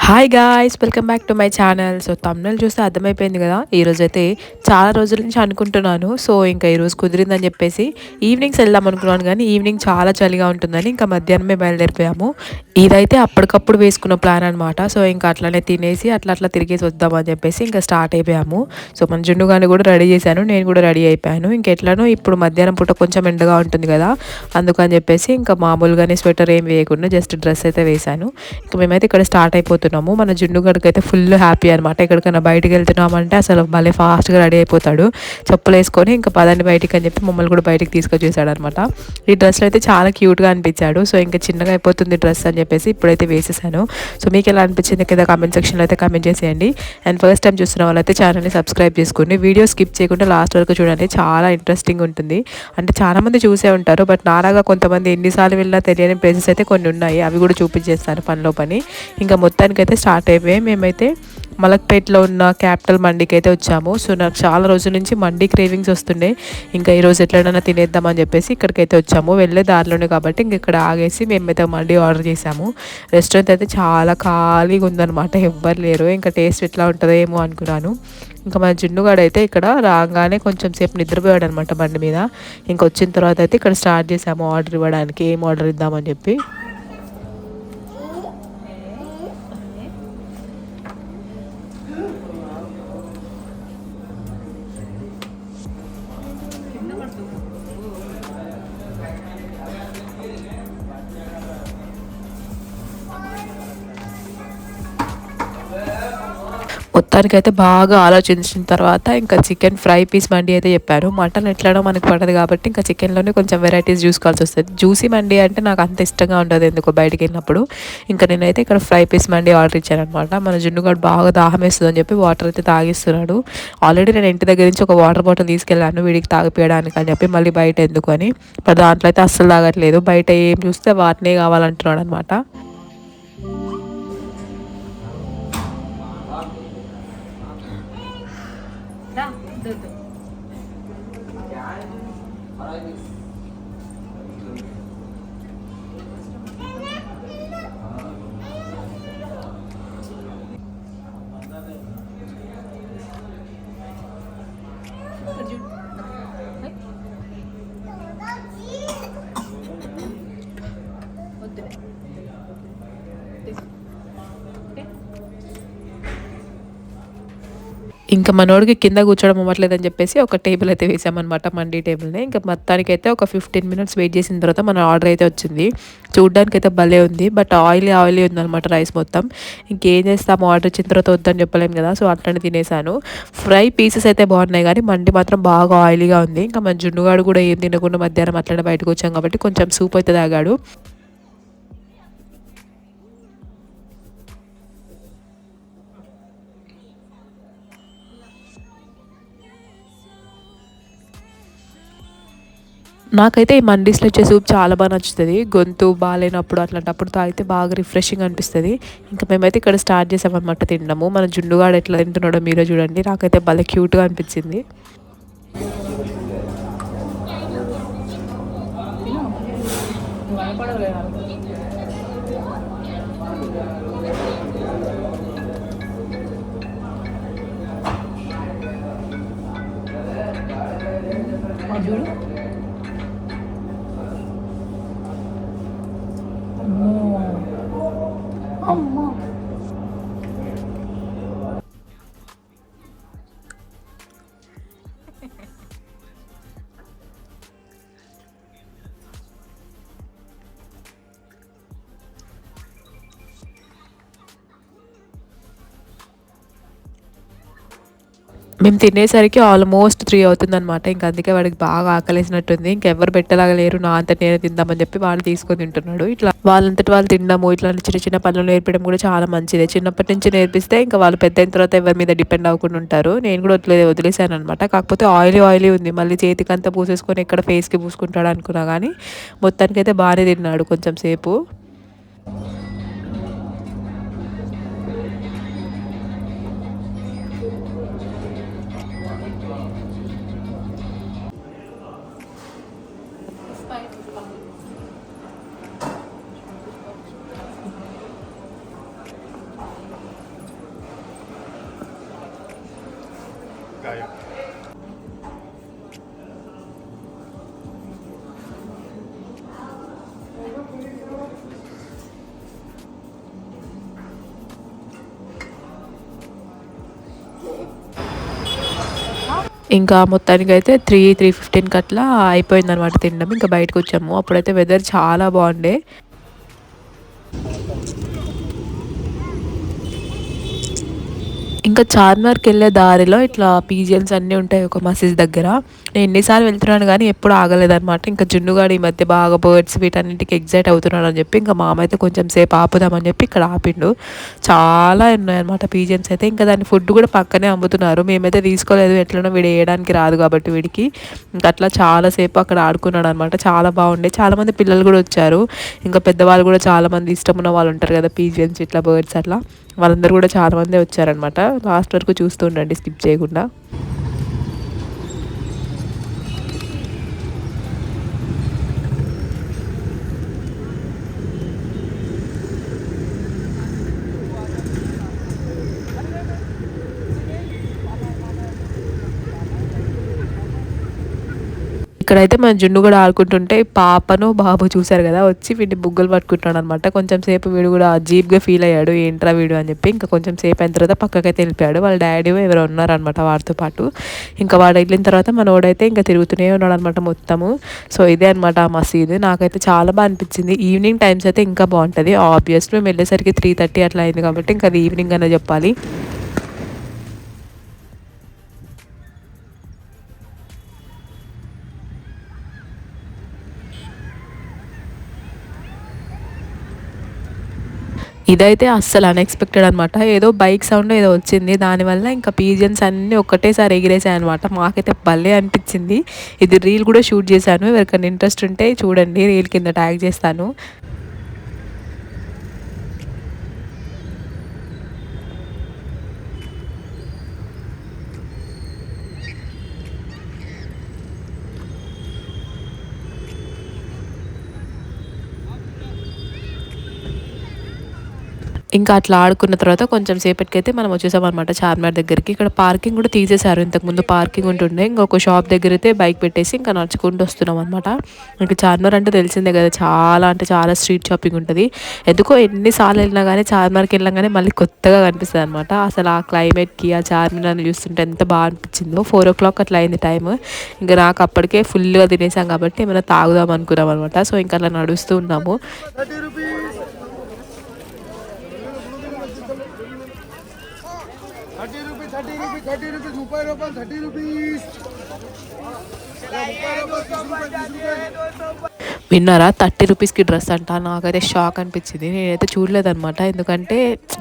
Hi guys, welcome back to my channel. So thumbnail చూస్తే అర్థమైపోయింది కదా. ఈరోజైతే చాలా రోజుల నుంచి అనుకుంటున్నాను. సో ఇంకా ఈరోజు కుదిరిందని చెప్పేసి ఈవినింగ్స్ వెళ్దాం అనుకున్నాను, కానీ ఈవినింగ్ చాలా చలిగా ఉంటుందని ఇంకా మధ్యాహ్నమే బయలుదేరిపోయాము. ఇదైతే అప్పటికప్పుడు వేసుకున్న ప్లాన్ అనమాట. సో ఇంకా అట్లనే తినేసి అట్లా తిరిగేసి వద్దామని చెప్పేసి ఇంకా స్టార్ట్ అయిపోయాము. సో మన జున్నుగాని కూడా రెడీ చేశాను, నేను కూడా రెడీ అయిపోయాను. ఇంకెట్లనో ఇప్పుడు మధ్యాహ్నం పూట కొంచెం ఎండగా ఉంటుంది కదా, అందుకని చెప్పేసి ఇంకా మామూలుగానే స్వెటర్ ఏం వేయకుండా జస్ట్ డ్రెస్ అయితే వేశాను. ఇంకా మేమైతే ఇక్కడ స్టార్ట్ అయిపోతున్నాము. మన జున్నుగడికి అయితే ఫుల్ హ్యాపీ అనమాట. ఎక్కడికైనా బయటికి వెళ్తున్నామంటే అసలు భలే ఫాస్ట్గా రెడీ అయిపోతాడు. చెప్పులు వేసుకొని ఇంకా పదండి బయటికి అని చెప్పి మమ్మల్ని కూడా బయటికి తీసుకొచ్చేసాడు అనమాట. ఈ డ్రెస్లో అయితే చాలా క్యూట్గా అనిపించాడు. సో ఇంకా చిన్నగా అయిపోతుంది డ్రెస్ అని చెప్పేసి ఇప్పుడైతే వేసేసాను. సో మీకు ఎలా అనిపించింది కింద కామెంట్ సెక్షన్లో అయితే కామెంట్ చేసేయండి. అండ్ ఫస్ట్ టైం చూస్తున్న వాళ్ళైతే ఛానల్ని సబ్స్క్రైబ్ చేసుకోండి. వీడియో స్కిప్ చేయకుండా లాస్ట్ వరకు చూడండి, చాలా ఇంట్రెస్టింగ్ ఉంటుంది. అంటే చాలామంది చూసే ఉంటారు, బట్ నాలాగా కొంతమంది ఎన్నిసార్లు వెళ్ళినా తెలియని ప్లేసెస్ అయితే కొన్ని ఉన్నాయి, అవి కూడా చూపించేస్తాను పనిలో పని. ఇంకా మొత్తానికైతే స్టార్ట్ అయిపోయి మేమైతే మలక్పేట్లో ఉన్న క్యాపిటల్ మండీకి అయితే వచ్చాము. సో నాకు చాలా రోజుల నుంచి మండీ క్రేవింగ్స్ వస్తుండే. ఇంకా ఈరోజు ఎట్లైనా తినేద్దామని చెప్పేసి ఇక్కడికైతే వచ్చాము. వెళ్ళే దారిలోనే కాబట్టి ఇంక ఇక్కడ ఆగేసి మేమైతే మండీ ఆర్డర్ చేసాము. రెస్టారెంట్ అయితే చాలా ఖాళీగా ఉందన్నమాట, ఎవ్వరు లేరు. ఇంకా టేస్ట్ ఎట్లా ఉంటుందో ఏమో అనుకున్నాను. ఇంకా మన జున్నుగాడు అయితే ఇక్కడ రాగానే కొంచెం సేపు నిద్రపోయాడు అనమాట బండి మీద. ఇంకా వచ్చిన తర్వాత అయితే ఇక్కడ స్టార్ట్ చేసాము ఆర్డర్ ఇవ్వడానికి, ఏం ఆర్డర్ ఇద్దామని చెప్పి. మొత్తానికైతే బాగా ఆలోచించిన తర్వాత ఇంకా చికెన్ ఫ్రై పీస్ మండి అయితే చెప్పారు. మటన్ ఎట్లానో మనకు పడదు కాబట్టి ఇంకా చికెన్లోనే కొంచెం వెరైటీస్ చూసుకోవాల్సి వస్తుంది. జ్యూసీ మండి అంటే నాకు అంత ఇష్టంగా ఉండదు ఎందుకో బయటికి వెళ్ళినప్పుడు. ఇంకా నేనైతే ఇక్కడ ఫ్రై పీస్ మండి ఆర్డర్ ఇచ్చాను అనమాట. మన జున్నుగాడు బాగా దాహం వేస్తుందని చెప్పి వాటర్ అయితే తాగిస్తున్నాడు. ఆల్రెడీ నేను ఇంటి దగ్గర నుంచి ఒక వాటర్ బాటిల్ తీసుకెళ్ళాను వీడికి తాగిపోయడానికి అని చెప్పి, మళ్ళీ బయట ఎందుకు అని. మరి దాంట్లో అయితే అస్సలు తాగట్లేదు, బయట ఏం చూస్తే వాటినే కావాలంటున్నాడు అనమాట. ఇంకా మనోడికి కింద కూర్చోవడం అవ్వట్లేదని చెప్పేసి ఒక టేబుల్ అయితే వేసామన్నమాట, మండీ టేబుల్ని. ఇంకా మొత్తానికైతే ఒక 15 మినిట్స్ వెయిట్ చేసిన తర్వాత మన ఆర్డర్ అయితే వచ్చింది. చూడ్డానికి అయితే భలే ఉంది, బట్ ఆయిలీ ఉందన్నమాట రైస్ మొత్తం. ఇంకేం చేస్తాము, ఆర్డర్ ఇచ్చిన తర్వాత వద్దని చెప్పలేము కదా, సో అట్లనే తినేసాను. ఫ్రై పీసెస్ అయితే బాగున్నాయి, కానీ మండి మాత్రం బాగా ఆయిలీగా ఉంది. ఇంకా మన జున్నుగాడు కూడా ఏం తినకుండా మధ్యాహ్నం అట్లనే బయటకు వచ్చాం కాబట్టి కొంచెం సూప్ అయితే తాగాడు. నాకైతే ఈ మండీస్లో వచ్చే సూప్ చాలా బాగా నచ్చుతుంది. గొంతు బాగాలేనప్పుడు అట్లాంటప్పుడు తాగితే బాగా రిఫ్రెషింగ్ అనిపిస్తుంది. ఇంకా మేమైతే ఇక్కడ స్టార్ట్ చేసామన్నమాట తినడము. మన జున్నుగాడు ఎట్లా తింటున్నాడో మీరే చూడండి, నాకైతే భలే క్యూట్గా అనిపించింది. మేము తినేసరికి ఆల్మోస్ట్ 3 అవుతుందన్నమాట. ఇంక అందుకే వాడికి బాగా ఆకలేసినట్టుంది. ఇంకెవ్వరు పెట్టేలాగా లేరు, నా అంతట నేనే తిందామని చెప్పి వాడు తీసుకొని తింటున్నాడు. ఇట్లా వాళ్ళంతటి వాళ్ళు తినడము, ఇట్లా చిన్న చిన్న పనులు నేర్పడం కూడా చాలా మంచిదే. చిన్నప్పటి నుంచి నేర్పిస్తే ఇంకా వాళ్ళు పెద్ద అయిన తర్వాత ఎవరి మీద డిపెండ్ అవ్వకుండా ఉంటారు. నేను కూడా వదిలేసాను అనమాట. కాకపోతే ఆయిలీ ఉంది, మళ్ళీ చేతికంతా పూసేసుకొని ఎక్కడ ఫేస్కి పూసుకుంటాడు అనుకున్నా, కానీ మొత్తానికైతే బాగానే తిన్నాడు కొంచెం సేపు. ఇంకా మొత్తానికైతే 3:15కి అట్లా అయిపోయిందనమాట తినడం. ఇంకా బయటకొచ్చాము. అప్పుడైతే వెదర్ చాలా బాగుండే. ఇంకా చార్మినార్‌కెళ్ళే దారిలో ఇట్లా పీజియన్స్ అన్నీ ఉంటాయి ఒక మసీద్ దగ్గర. నేను ఎన్ని సార్లు వెళ్తున్నాను గానీ ఎప్పుడు ఆగలేదనమాట. ఇంకా జున్నుగాడు ఈ మధ్య బాగా బర్డ్స్ వీటన్నిటికి ఎక్సైట్ అవుతున్నాడని చెప్పి ఇంకా మా అమ్మ అయితే కొంచెం సేపు ఆపుదామని చెప్పి ఇక్కడ ఆపిండు. చాలా ఉన్నాయన్నమాట పీజియన్స్ అయితే. ఇంకా దాని ఫుడ్ కూడా పక్కనే అమ్ముతున్నారు. మేమైతే తీసుకోలేదు. ఎట్లనో వీడు ఏయడానికి రాదు కాబట్టి వీడికి. ఇంకా అట్లా చాలా సేపు అక్కడ ఆడుకున్నాడనమాట. చాలా బాగుండే. చాలామంది పిల్లలు కూడా వచ్చారు. ఇంకా పెద్దవాళ్ళు కూడా చాలామంది ఇష్టం ఉన్న వాళ్ళు ఉంటారు కదా పీజియన్స్ ఇట్లా బర్డ్స్ అట్లా. వాళ్ళందరూ కూడా చాలామందే వచ్చారనమాట. లాస్ట్ వరకు చూస్తూ ఉండండి స్కిప్ చేయకుండా. ఇక్కడైతే మన జున్ను కూడా ఆడుకుంటుంటే పాపను బాబు చూసారు కదా వచ్చి వీడిని బుగ్గలు పట్టుకుంటున్నాడు అనమాట. కొంచెం సేపు వీడు కూడా అజీబ్గా ఫీల్ అయ్యాడు ఏంట్రా వీడు అని చెప్పి. ఇంకా కొంచెం సేపు అయిన తర్వాత పక్కకైతే వెళ్ళిపోయాడు. వాళ్ళ డాడీ ఎవరో ఉన్నారనమాట వాడితో పాటు. ఇంకా వాడు వెళ్ళిన తర్వాత మనోడైతే ఇంకా తిరుగుతూనే ఉన్నాడు అనమాట మొత్తము. సో ఇదే అనమాట ఆ మసీద్. నాకైతే చాలా బాగా అనిపించింది. ఈవినింగ్ టైమ్స్ అయితే ఇంకా బాగుంటుంది. ఆబ్వియస్లీ మేము వెళ్ళేసరికి 3:30 అట్లా అయింది కాబట్టి ఇంకా అది ఈవినింగ్ అనే చెప్పాలి. ఇదైతే అస్సలు అన్ఎక్స్‌పెక్టెడ్ అనమాట. ఏదో బైక్ సౌండో ఏదో వచ్చింది. దానివల్ల ఇంకా పీజియన్స్ అన్నీ ఒక్కటేసారి ఎగిరేసాయనమాట. మాకైతే భలే అనిపించింది. ఇది రీల్ కూడా షూట్ చేశాను. ఎవరికైనా ఇంట్రెస్ట్ ఉంటే చూడండి. రీల్ కింద ట్యాగ్ చేస్తాను. ఇంకా అట్లా ఆడుకున్న తర్వాత కొంచెం సేపటికైతే మనం వచ్చేసామనమాట చార్మినార్ దగ్గరికి. ఇక్కడ పార్కింగ్ కూడా తీసేశారు. ఇంతకుముందు పార్కింగ్ ఉంటుండే. ఇంకొక షాప్ దగ్గర అయితే బైక్ పెట్టేసి ఇంకా నడుచుకుంటూ వస్తున్నాం అనమాట. ఇంకా చార్మినార్ అంటే తెలిసిందే కదా చాలా అంటే చాలా స్ట్రీట్ షాపింగ్ ఉంటుంది. ఎందుకో ఎన్నిసార్లు వెళ్ళినా కానీ చార్మినార్కి వెళ్ళగానే మళ్ళీ కొత్తగా కనిపిస్తుంది అనమాట. అసలు ఆ క్లైమేట్కి ఆ చార్మినార్ని చూస్తుంటే ఎంత బాగా అనిపించిందో. 4 o'clock అట్లా అయింది టైం. ఇంకా నాకు అప్పటికే ఫుల్గా తినేసాం కాబట్టి ఏమైనా తాగుదాం అనుకున్నాం అనమాట. సో ఇంకా అలా నడుస్తూ ఉన్నాము. ₹30 ₹30 విన్నారా 30 రూపీస్కి డ్రెస్ అంట. నాకైతే షాక్ అనిపించింది. నేనైతే చూడలేదనమాట. ఎందుకంటే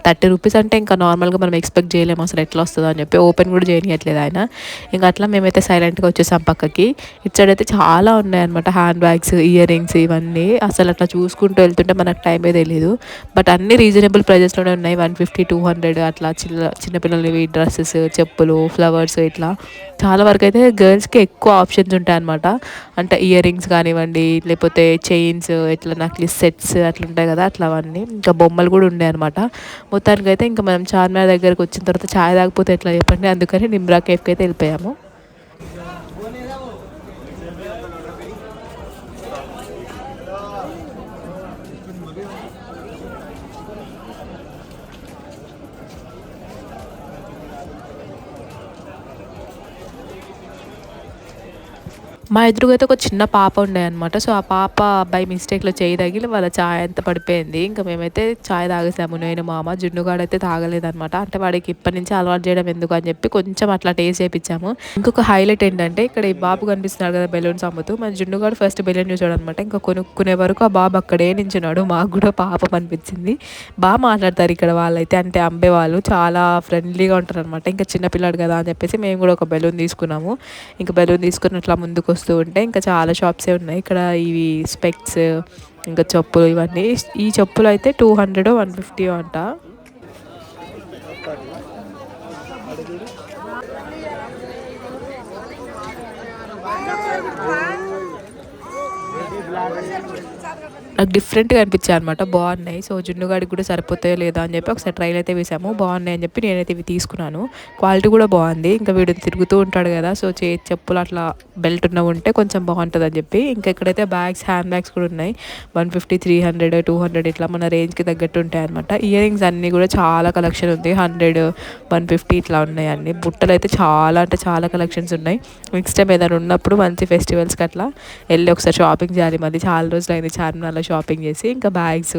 30 రూపీస్ అంటే ఇంకా నార్మల్గా మనం ఎక్స్పెక్ట్ చేయలేము అసలు ఎట్లా వస్తుందో అని చెప్పి. ఓపెన్ కూడా చేయనియట్లేదు ఆయన. ఇంకా అట్లా మేమైతే సైలెంట్గా వచ్చేసాం పక్కకి. ఇటు సైడ్ అయితే చాలా ఉన్నాయన్నమాట. హ్యాండ్ బ్యాగ్స్, ఇయర్ రింగ్స్ ఇవన్నీ అసలు అట్లా చూసుకుంటూ వెళ్తుంటే మనకు టైమే తెలియదు. బట్ అన్ని రీజనబుల్ ప్రైజెస్లోనే ఉన్నాయి. 150, 200 అట్లా చిన్నపిల్లలవి డ్రెస్సెస్, చెప్పులు, ఫ్లవర్స్ ఇట్లా చాలా వరకు అయితే గర్ల్స్కి ఎక్కువ ఆప్షన్స్ ఉంటాయన్నమాట. అంటే ఇయర్ రింగ్స్ కానివ్వండి లేకపోతే చైన్స్ ఇట్లా నక్లీస్ సెట్స్ అట్లా ఉంటాయి కదా అట్లా అవన్నీ. ఇంకా బొమ్మలు కూడా ఉన్నాయి అనమాట. మొత్తానికైతే ఇంకా మనం చార్మినార్ దగ్గరకు వచ్చిన తర్వాత ఛాయ్ తాగిపోతే ఎట్లా చెప్పండి. అందుకని నిమ్రా కేఫ్కి అయితే వెళ్ళిపోయాము. మా ఎదురుగా అయితే ఒక చిన్న పాప ఉండే అనమాట. సో ఆ పాప బై మిస్టేక్‌లో చెయ్యి తగిలి వాళ్ళ చాయ్ అంతా పడిపోయింది. ఇంకా మేమైతే చాయ్ తాగేసాము నేను, మా అమ్మ. జున్నుగాడైతే తాగలేదనమాట. అంటే వాడికి ఇప్పటి నుంచి అలవాటు చేయడం ఎందుకు అని చెప్పి కొంచెం అట్లా టేస్ట్ చేపిచ్చాము. ఇంకొక హైలైట్ ఏంటంటే ఇక్కడ ఈ బాబు కనిపిస్తున్నాడు కదా బెలూన్స్ అమ్ముతూ. మన జున్నుగాడు ఫస్ట్ బెలూన్ చూసాడనమాట. ఇంకా కొనుక్కునే వరకు ఆ బాబు అక్కడే నించున్నాడు. మాకు కూడా పాపం అనిపించింది. బాగా మాట్లాడతారు ఇక్కడ వాళ్ళైతే. అంటే అమ్మేవాళ్ళు చాలా ఫ్రెండ్లీగా ఉంటారనమాట. ఇంకా చిన్నపిల్లాడు కదా అని చెప్పేసి మేము కూడా ఒక బెలూన్ తీసుకున్నాము. ఇంకా బెలూన్ తీసుకుని అట్లా ముందుకు వస్తూ ఉంటే ఇంకా చాలా షాప్సే ఉన్నాయి. ఇక్కడ ఇవి స్పెక్స్ ఇంకా చెప్పులు ఇవన్నీ. ఈ చెప్పులు అయితే 200 150 అంట. నాకు డిఫరెంట్గా అనిపించాయి అనమాట, బాగున్నాయి. సో జున్నుగాడికి కూడా సరిపోతాయో లేదా అని చెప్పి ఒకసారి ట్రైల్ అయితే వేసాము, బాగున్నాయి అని చెప్పి నేనైతే ఇవి తీసుకున్నాను. క్వాలిటీ కూడా బాగుంది. ఇంకా వీడు తిరుగుతూ ఉంటాడు కదా, సో చెప్పులు అట్లా బెల్ట్ ఉన్నవి ఉంటే కొంచెం బాగుంటుంది అని చెప్పి. ఇంకా ఇక్కడైతే బ్యాగ్స్, హ్యాండ్ బ్యాగ్స్ కూడా ఉన్నాయి. 150, 300, 200 ఇట్లా మన రేంజ్కి తగ్గట్టు ఉంటాయి అనమాట. ఇయర్ రింగ్స్ అన్నీ కూడా చాలా కలెక్షన్ ఉంది. 100, 150 ఇట్లా ఉన్నాయి అన్ని. బుట్టలు అయితే చాలా అంటే చాలా కలెక్షన్స్ ఉన్నాయి. నెక్స్ట్ టైం ఏదైనా ఉన్నప్పుడు మంచి ఫెస్టివల్స్కి అట్లా వెళ్ళి ఒకసారి షాపింగ్ చేయాలి. మళ్ళీ చాలా రోజులు అయింది చార్మినార్లో షాపింగ్ చేసి. ఇంకా బ్యాగ్స్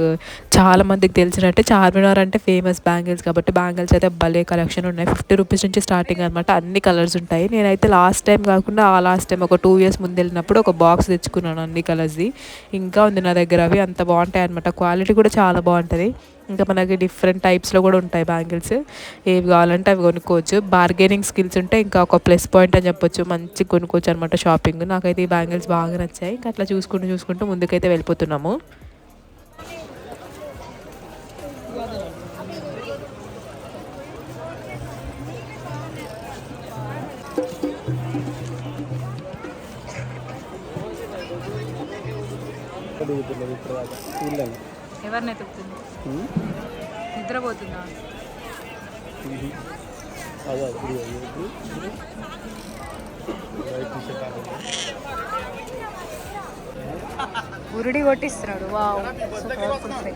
చాలా మందికి తెలిసినట్టే చార్మినార్ అంటే ఫేమస్ బ్యాంగిల్స్ కాబట్టి బ్యాంగిల్స్ అయితే భలే కలెక్షన్ ఉన్నాయి. 50 రూపీస్ నుంచి స్టార్టింగ్ అనమాట. అన్ని కలర్స్ ఉంటాయి. నేనైతే లాస్ట్ టైం కాకుండా ఆ లాస్ట్ టైం ఒక 2 years ముందు వెళ్ళినప్పుడు ఒక బాక్స్ తెచ్చుకున్నాను అన్ని కలర్స్ది. ఇంకా ఉంది నా దగ్గర. అవి అంత బాగుంటాయి అనమాట. క్వాలిటీ కూడా చాలా బాగుంటుంది. ఇంకా మనకి డిఫరెంట్ టైప్స్లో కూడా ఉంటాయి బ్యాంగిల్స్. ఏవి కావాలంటే అవి కొనుక్కోవచ్చు. బార్గెనింగ్ స్కిల్స్ ఉంటే ఇంకా ఒక ప్లస్ పాయింట్ అని చెప్పొచ్చు. మంచి కొనుక్కోవచ్చు అనమాట షాపింగ్. నాకైతే ఈ బ్యాంగిల్స్ బాగా నచ్చాయి. ఇంకా అట్లా చూసుకుంటూ ముందుకైతే వెళ్ళిపోతున్నాము. ఎవరిని ఎత్తుకుతుంది? నిద్రపోతుందా? గురుడి కొట్టిస్తున్నాడు. Wow, so powerful fry.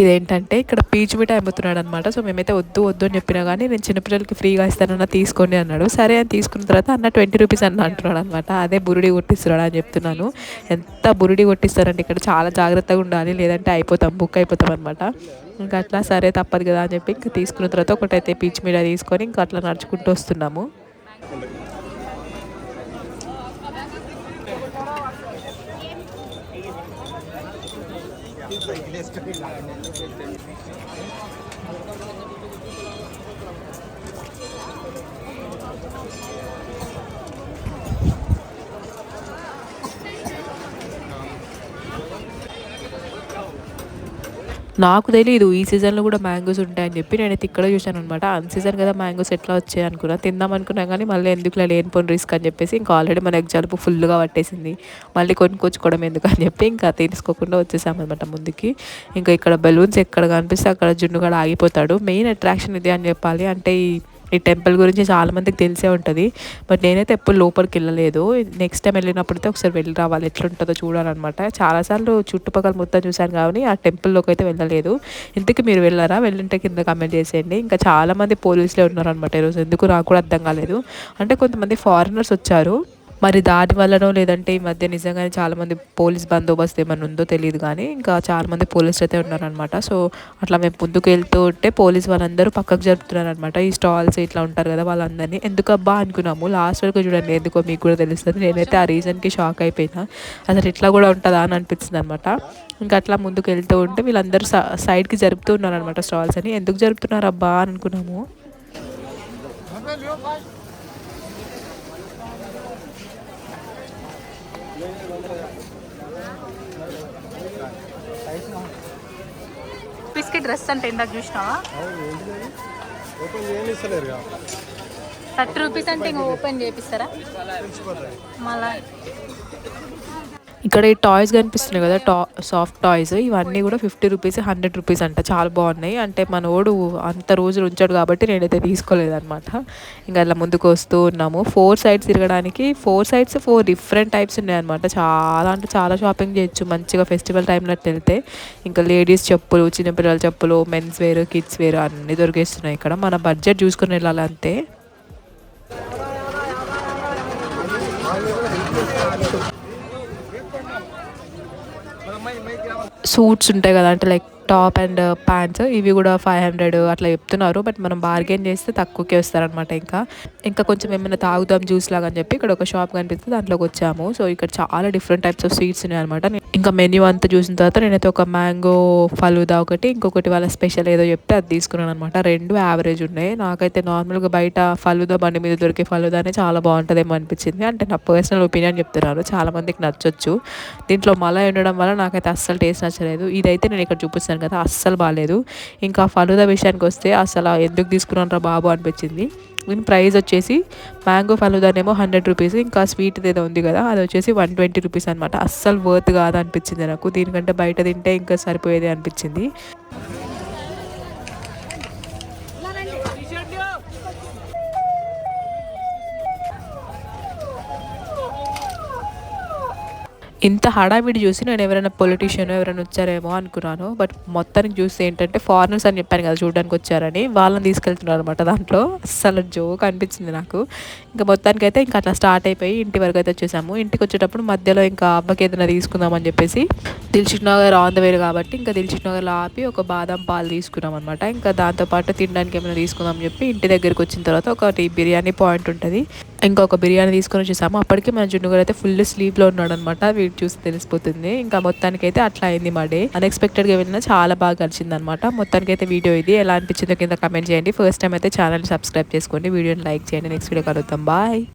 ఇదేంటంటే ఇక్కడ పీచు మిఠాయి అమ్ముతున్నాడు అనమాట. సో మేమైతే వద్దు అని చెప్పినా కానీ నేను చిన్నపిల్లలకి ఫ్రీగా ఇస్తానన్నా తీసుకోండి అన్నాడు. సరే అని తీసుకున్న తర్వాత అన్న 20 రూపీస్ అన్న అంటున్నాడు అనమాట. అదే బురుడి కొట్టిస్తున్నాడు అని చెప్తున్నాను. ఎంత బురుడి కొట్టిస్తారంటే ఇక్కడ చాలా జాగ్రత్తగా ఉండాలి, లేదంటే బుక్ అయిపోతాం అనమాట. ఇంకా అట్లా సరే తప్పదు కదా అని చెప్పి ఇంకా తీసుకున్న తర్వాత ఒకటైతే పీచు మిఠాయి తీసుకొని ఇంకా అట్లా నడుచుకుంటూ వస్తున్నాము. నాకు తెలియదు ఈ సీజన్లో కూడా మ్యాంగోస్ ఉంటాయని చెప్పి. నేనైతే ఇక్కడ చూశాను అనమాట. అన్ సీజన్ కదా మ్యాంగోస్ ఎట్లా వచ్చాయి అనుకున్నా. తిందాం అనుకున్నా కానీ మళ్ళీ ఎందుకులా లేనిపోని రిస్క్ అని చెప్పేసి ఇంకా ఆల్రెడీ మనకు జలుబు ఫుల్గా పట్టేసింది. మళ్ళీ కొనుక్కొచ్చుకోవడం ఎందుకు అని చెప్పి ఇంకా తీసుకోకుండా వచ్చేసామన్నమాట ముందుకి. ఇంకా ఇక్కడ బెలూన్స్ ఎక్కడ కనిపిస్తే అక్కడ జున్ను కూడా ఆగిపోతాడు. మెయిన్ అట్రాక్షన్ ఇది అని చెప్పాలి. అంటే ఈ టెంపుల్ గురించి చాలామందికి తెలిసే ఉంటుంది. బట్ నేనైతే ఎప్పుడు లోపలికి వెళ్ళలేదు. నెక్స్ట్ టైం వెళ్ళినప్పుడైతే ఒకసారి వెళ్ళి రావాలి, ఎట్లుంటుందో చూడాలన్నమాట. చాలాసార్లు చుట్టుపక్కల మొత్తం చూశాను కానీ ఆ టెంపుల్లోకి అయితే వెళ్ళలేదు. ఇంతకీ మీరు వెళ్ళారా? వెళ్ళింటే కింద కమెంట్ చేసేయండి. ఇంకా చాలామంది పోలీసులే ఉన్నారనమాట ఈరోజు. ఎందుకు నాకు కూడా అర్థం కాలేదు. అంటే కొంతమంది ఫారినర్స్ వచ్చారు. మరి దాని వల్లనో లేదంటే ఈ మధ్య నిజంగానే చాలామంది పోలీస్ బందోబస్తు ఏమైనా ఉందో తెలియదు కానీ ఇంకా చాలామంది పోలీసులు అయితే ఉన్నారనమాట. సో అట్లా మేము ముందుకు వెళ్తూ ఉంటే పోలీస్ వాళ్ళందరూ పక్కకు జరుపుతున్నారనమాట. ఈ స్టాల్స్ ఇట్లా ఉంటారు కదా వాళ్ళందరినీ. ఎందుకబ్బా అనుకున్నాము. లాస్ట్ వరకు చూడండి, ఎందుకో మీకు కూడా తెలుస్తుంది. నేనైతే ఆ రీజన్కి షాక్ అయిపోయినా. అసలు ఇట్లా కూడా ఉంటుందా అని అనిపించింది అనమాట. ఇంకా అట్లా ముందుకు వెళ్తూ ఉంటే వీళ్ళందరూ సైడ్కి జరుపుతూ ఉన్నారనమాట స్టాల్స్ అని. ఎందుకు జరుపుతున్నారు అబ్బా అని అనుకున్నాము. బిస్కెట్ డ్రెస్ అంటే ఇందాక చూసినావా? 30 రూపీస్ అంటే ఇంకా ఓపెన్ చేపిస్తారా మళ్ళా? ఇక్కడ ఈ టాయ్స్ కనిపిస్తున్నాయి కదా, సాఫ్ట్ టాయ్స్. ఇవన్నీ కూడా 50 రూపీస్, 100 రూపీస్ అంట. చాలా బాగున్నాయి. అంటే మనోడు అంత రోజులు ఉంచాడు కాబట్టి నేనైతే తీసుకోలేదన్నమాట. ఇంకా అలా ముందుకు వస్తూ ఉన్నాము. 4 సైడ్స్ తిరగడానికి 4 సైడ్స్ 4 డిఫరెంట్ టైప్స్ ఉన్నాయన్నమాట. చాలా అంటే చాలా షాపింగ్ చేయొచ్చు మంచిగా ఫెస్టివల్ టైంలో వెళ్తే. ఇంకా లేడీస్ చెప్పులు, చిన్నపిల్లల చెప్పులు, మెన్స్ వేర్, కిడ్స్ వేర్ అన్నీ దొరికేస్తున్నాయి ఇక్కడ. మన బడ్జెట్ చూసుకుని వెళ్ళాలి అంతే. సూట్స్ ఉంటాయి కదా, అంటే లైక్ టాప్ అండ్ ప్యాంట్స్, ఇవి కూడా 500 అట్లా చెప్తున్నారు. బట్ మనం బార్గెన్ చేస్తే తక్కువకే వస్తారనమాట. ఇంకా కొంచెం ఏమైనా తాగుదాం జ్యూస్ లాగా అని చెప్పి ఇక్కడ ఒక షాప్ కనిపిస్తుంది, దాంట్లోకి వచ్చాము. సో ఇక్కడ చాలా డిఫరెంట్ టైప్స్ ఆఫ్ స్వీట్స్ ఉన్నాయి అనమాట. ఇంకా మెన్యూ అంతా చూసిన తర్వాత నేనైతే ఒక మ్యాంగో ఫలూదా ఒకటి, ఇంకొకటి వాళ్ళ స్పెషల్ ఏదో చెప్తే అది తీసుకున్నాను అనమాట. 2 యావరేజ్ ఉన్నాయి. నాకైతే నార్మల్గా బయట ఫలూదా బండి మీద దొరికే ఫలూదానే చాలా బాగుంటుందేమో అనిపించింది. అంటే నా పర్సనల్ ఒపీనియన్ చెప్తున్నారు, చాలా మందికి నచ్చొచ్చు. దీంట్లో మలై ఉండడం వల్ల నాకైతే అస్సలు టేస్ట్ నచ్చలేదు. ఇదైతే నేను ఇక్కడ చూపిస్తాను కదా, అస్సలు బాగాలేదు. ఇంకా ఫలూదా విషయానికి వస్తే అసలు ఎందుకు తీసుకున్నాను రా బాబు అనిపించింది. దీని ప్రైస్ వచ్చేసి మ్యాంగో ఫలూదానేమో 100 రూపీస్, ఇంకా స్వీట్ ఏదో ఉంది కదా అది వచ్చేసి 120 రూపీస్ అనమాట. అస్సలు వర్త్ కాదు అనిపించింది నాకు, దీనికంటే బయట తింటే ఇంకా సరిపోయేది అనిపించింది. ఇంత హడావిడి చూసి నేను ఎవరైనా పొలిటీషియన్ ఎవరైనా వచ్చారేమో అనుకున్నాను. బట్ మొత్తానికి చూస్తే ఏంటంటే ఫారినర్స్ అని చెప్పాను కదా చూడడానికి వచ్చారని, వాళ్ళని తీసుకెళ్తున్నారు అనమాట. దాంట్లో అస్సలు జోక్ అనిపించింది నాకు. ఇంకా మొత్తానికి అయితే ఇంకా అట్లా స్టార్ట్ అయిపోయి ఇంటి వరకు అయితే వచ్చేసాము. ఇంటికి వచ్చేటప్పుడు మధ్యలో ఇంకా అబ్బకి ఏదైనా తీసుకుందామని చెప్పేసి Dilsukh Nagar on the way కాబట్టి ఇంకా దిల్షుక్ నగర్లో ఆపి ఒక బాదం పాలు తీసుకున్నాం అనమాట. ఇంకా దాంతోపాటు తినడానికి ఏమైనా తీసుకుందాం అని చెప్పి ఇంటి దగ్గరికి వచ్చిన తర్వాత ఒకటి బిర్యానీ పాయింట్ ఉంటుంది, ఇంకొక బిర్యానీ తీసుకొని వచ్చేసాము. అప్పటికి మన జున్ను గారు అయితే ఫుల్ స్లీవ్లో ఉన్నాడు అనమాట, వీటి చూసి తెలిసిపోతుంది. ఇంకా మొత్తానికి అయితే అట్లా అయింది మా డే. అన్ఎక్స్పెక్టెడ్గా వెళ్ళినా చాలా బాగా కలిసింది అనమాట. మొత్తానికి అయితే వీడియో ఇది ఎలా అనిపించిందో కింద కమెంట్ చేయండి. ఫస్ట్ టైం అయితే ఛానల్ సబ్స్క్రైబ్ చేసుకోండి, వీడియోని లైక్ చేయండి. నెక్స్ట్ వీడియో కలుద్దాం, బాయ్.